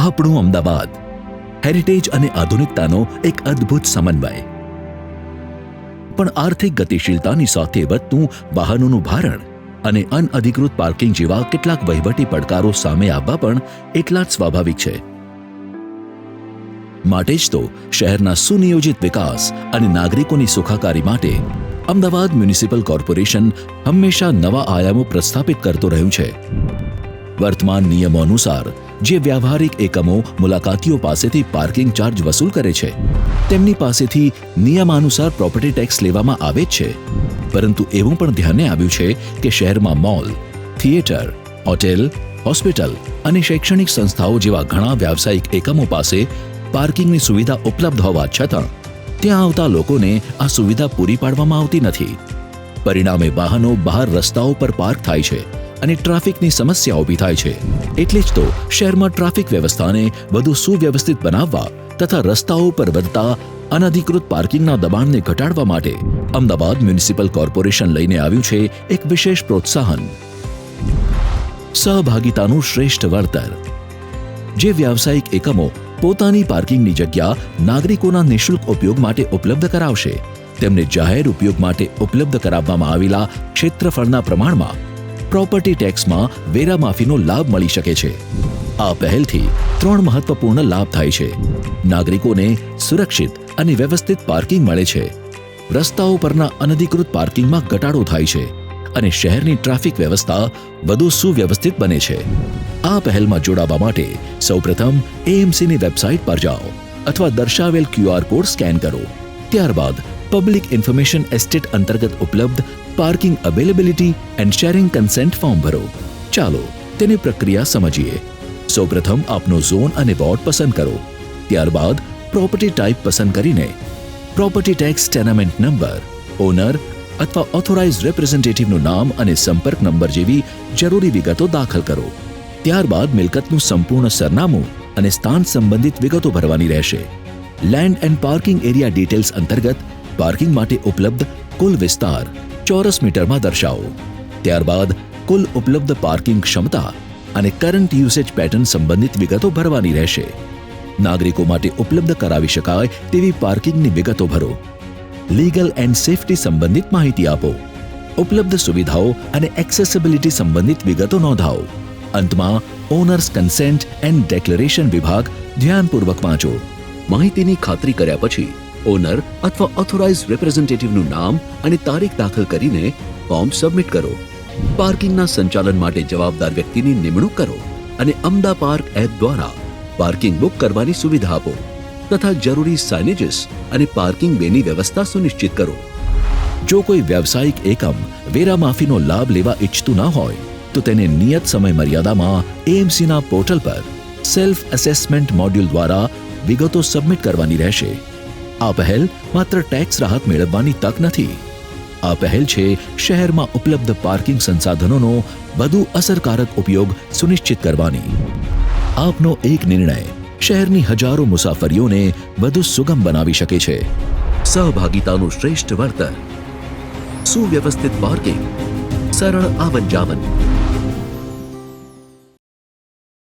આપણું અમદાવાદ, હેરિટેજ અને આધુનિકતાનો એક અદ્ભુત સમન્વય. પણ આર્થિક ગતિશીલતાની સાથે વધતું વાહનોનું ભારણ અને અનઅધિકૃત પાર્કિંગ જેવા કેટલાક વહીવટી પડકારો સામે આવવા પણ એટલા જ સ્વાભાવિક છે. માટે જ તો શહેરના સુનિયોજિત વિકાસ અને નાગરિકોની સુખાકારી માટે અમદાવાદ મ્યુનિસિપલ કોર્પોરેશન હંમેશા નવા આયામો પ્રસ્થાપિત કરતો રહ્યું છે. વર્તમાન નિયમો અનુસાર જે વ્યવહારિક એકમો મુલાકાતીઓ પાસેથી પાર્કિંગ ચાર્જ વસૂલ કરે છે, તેમની પાસેથી નિયમાનુસાર પ્રોપર્ટી ટેક્સ લેવામાં આવે જ છે. પરંતુ એવું પણ ધ્યાને આવ્યું છે કે શહેરમાં મોલ, થિયેટર, હોટેલ, હોસ્પિટલ અને શૈક્ષણિક સંસ્થાઓ જેવા ઘણા વ્યાવસાયિક એકમો પાસે પાર્કિંગની સુવિધા ઉપલબ્ધ હોવા છતાં ત્યાં આવતા લોકોને આ સુવિધા પૂરી પાડવામાં આવતી નથી. પરિણામે વાહનો બહાર રસ્તાઓ પર પાર્ક થાય છે અને ટ્રાફિકની સમસ્યા ઊભી થાય છે. એટલે જ તો શહેરમાં ટ્રાફિક વ્યવસ્થાને વધુ સુવ્યવસ્થિત બનાવવા તથા રસ્તાઓ પર વધતા અનધિકૃત પાર્કિંગના દબાણને ઘટાડવા માટે અમદાવાદ મ્યુનિસિપલ કોર્પોરેશન લઈને આવ્યું છે એક વિશેષ પ્રોત્સાહન: સહભાગિતાનું શ્રેષ્ઠ વળતર. જે વ્યાવસાયિક એકમો પોતાની પાર્કિંગની જગ્યા નાગરિકોના નિઃશુલ્ક ઉપયોગ માટે ઉપલબ્ધ કરાવશે, તેમને જાહેર ઉપયોગ માટે ઉપલબ્ધ કરાવવામાં આવેલા ક્ષેત્રફળના પ્રમાણમાં પ્રોપર્ટી ટેક્સમાં વેરા માફીનો લાભ મળી શકે છે. આ પહેલથી 3 મહત્વપૂર્ણ લાભ થાય છે. નાગરિકોને સુરક્ષિત અને વ્યવસ્થિત પાર્કિંગ મળે છે, રસ્તાઓ પરના અનધિકૃત પાર્કિંગમાં ઘટાડો થાય છે અને શહેરની ટ્રાફિક વ્યવસ્થા વધુ સુવ્યવસ્થિત બને છે. આ પહેલમાં જોડાવા માટે સૌપ્રથમ એએમસીની વેબસાઇટ પર જાઓ અથવા દર્શાવેલ QR કોડ સ્કેન કરો. ત્યારબાદ પબ્લિક ઇન્ફોર્મેશન એસ્ટેટ અંતર્ગત ઉપલબ્ધ parking availability and sharing consent form ભરો. ચાલો તેની પ્રક્રિયા સમજીએ. સૌપ્રથમ આપનો ઝોન અને વોર્ડ પસંદ કરો. ત્યારબાદ પ્રોપર્ટી ટાઈપ પસંદ કરીને property tax tenement number, owner અથવા ઓથોરાઇઝ્ડ રિપ્રેઝેન્ટેટિવનું નામ અને સંપર્ક નંબર જેવી જરૂરી વિગતો દાખલ કરો. ત્યારબાદ મિલકતનું સંપૂર્ણ સરનામું અને સ્થાન સંબંધિત વિગતો ભરવાની રહેશે. Land and parking area details અંતર્ગત પાર્કિંગ માટે ઉપલબ્ધ કુલ વિસ્તાર ચોરસ મીટરમાં દર્શાવો. ત્યારબાદ કુલ ઉપલબ્ધ પાર્કિંગ ક્ષમતા અને કરંટ યુસેજ પેટર્ન સંબંધિત વિગતો ભરવાની રહેશે. નાગરિકો માટે ઉપલબ્ધ કરાવી શકાય તેવી પાર્કિંગની વિગતો ભરો. લીગલ એન્ડ સેફટી સંબંધિત માહિતી આપો. ઉપલબ્ધ સુવિધાઓ અને એક્સેસિબિલિટી સંબંધિત વિગતો નોંધાવો. અંતમાં ઓનર્સ કન્સેન્ટ એન્ડ ડિક્લેરેશન વિભાગ ધ્યાનપૂર્વક વાંચો. માહિતીની ખાતરી કર્યા પછી ઓનર અથવા ઓથોરાઇઝ્ડ રિપ્રેઝેન્ટેટિવનું નામ અને તારીખ દાખલ કરીને ફોર્મ સબમિટ કરો. પાર્કિંગના સંચાલન માટે જવાબદાર વ્યક્તિની નિમણૂક કરો અને અમદા પાર્ક એપ દ્વારા પાર્કિંગ બુક કરવાની સુવિધા આપો તથા જરૂરી સાઇનેજીસ અને પાર્કિંગ બેની વ્યવસ્થા સુનિશ્ચિત કરો. જો કોઈ વ્યવસાયિક એકમ વેરા માફીનો લાભ લેવા ઈચ્છતું ન હોય તો તેને નિયત સમય મર્યાદામાં એએમસીના પોર્ટલ પર સેલ્ફ એસેસમેન્ટ મોડ્યુલ દ્વારા વિગતો સબમિટ કરવાની રહેશે. આ પહેલ માત્ર ટેક્સ રાહત મેળવવાની તક નથી. આ પહેલ છે શહેરમાં ઉપલબ્ધ પાર્કિંગ સંસાધનોનો વધુ અસરકારક ઉપયોગ સુનિશ્ચિત કરવાની. આપનો એક નિર્ણય શહેરની હજારો મુસાફરીઓને વધુ સુગમ બનાવી શકે છે. સહભાગિતાનું શ્રેષ્ઠ વળતર, સુવ્યવસ્થિત પાર્કિંગ, સરળ આવન જાવન.